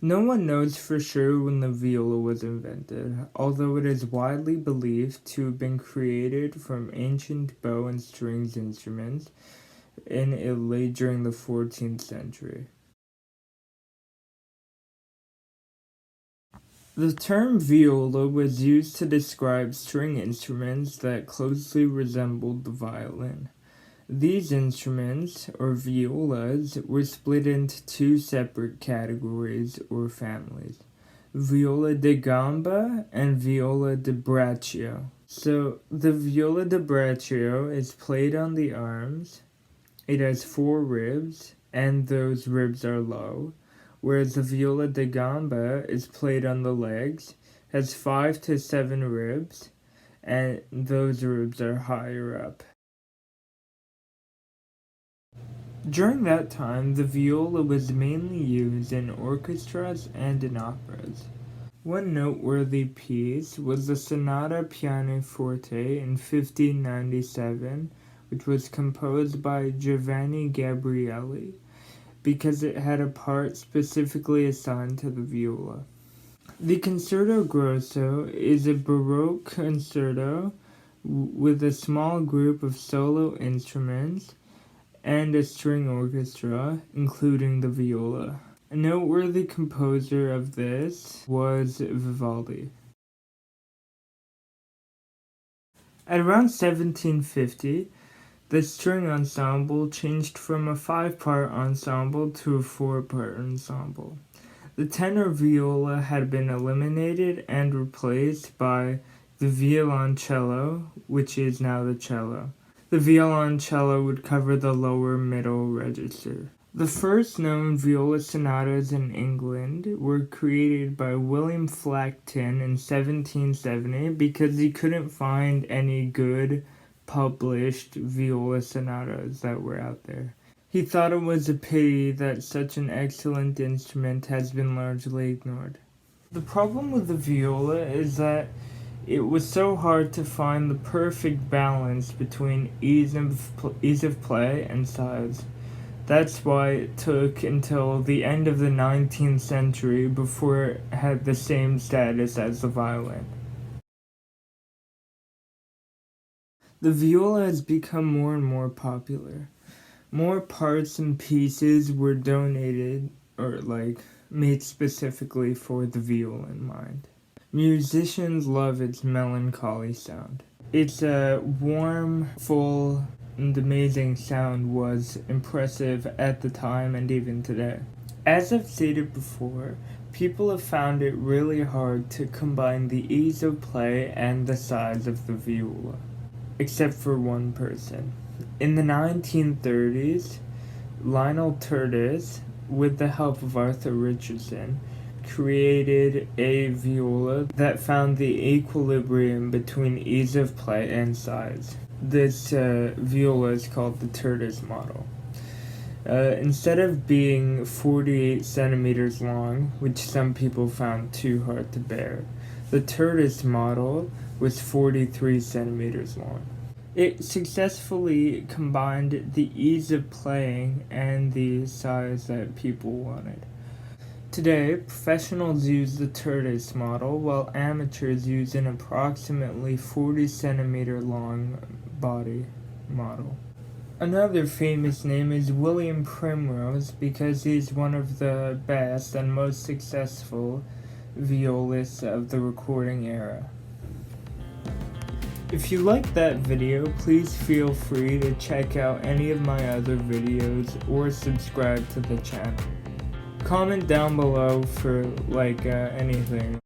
No one knows for sure when the viola was invented, although it is widely believed to have been created from ancient bow and strings instruments in Italy during the 14th century. The term viola was used to describe string instruments that closely resembled the violin. These instruments, or violas, were split into two separate categories or families: viola da gamba and viola da braccio. So, the viola da braccio is played on the arms. It has 4 ribs, and those ribs are low, whereas the viola da gamba is played on the legs, has 5 to 7 ribs, and those ribs are higher up. During that time, the viola was mainly used in orchestras and in operas. One noteworthy piece was the Sonata pianoforte in 1597, which was composed by Giovanni Gabrieli, because it had a part specifically assigned to the viola. The Concerto Grosso is a Baroque concerto with a small group of solo instruments and a string orchestra, including the viola. A noteworthy composer of this was Vivaldi. At around 1750, the string ensemble changed from a 5-part ensemble to a 4-part ensemble. The tenor viola had been eliminated and replaced by the violoncello, which is now the cello. The violoncello would cover the lower middle register. The first known viola sonatas in England were created by William Flaxton in 1770 because he couldn't find any good published viola sonatas that were out there. He thought it was a pity that such an excellent instrument has been largely ignored. The problem with the viola is that it was so hard to find the perfect balance between ease of play and size. That's why it took until the end of the 19th century before it had the same status as the violin. The viola has become more and more popular. More parts and pieces were donated or made specifically for the viola in mind. Musicians love its melancholy sound. Its warm, full, and amazing sound was impressive at the time and even today. As I've stated before, people have found it really hard to combine the ease of play and the size of the viola, except for one person. In the 1930s, Lionel Curtis, with the help of Arthur Richardson, created a viola that found the equilibrium between ease of play and size. This viola is called the Curtis model. Instead of being 48 centimeters long, which some people found too hard to bear, the Curtis model was 43 centimeters long. It successfully combined the ease of playing and the size that people wanted. Today, professionals use the Curtis model, while amateurs use an approximately 40 centimeter long body model. Another famous name is William Primrose because he's one of the best and most successful violists of the recording era. If you liked that video, please feel free to check out any of my other videos or subscribe to the channel. Comment down below for anything.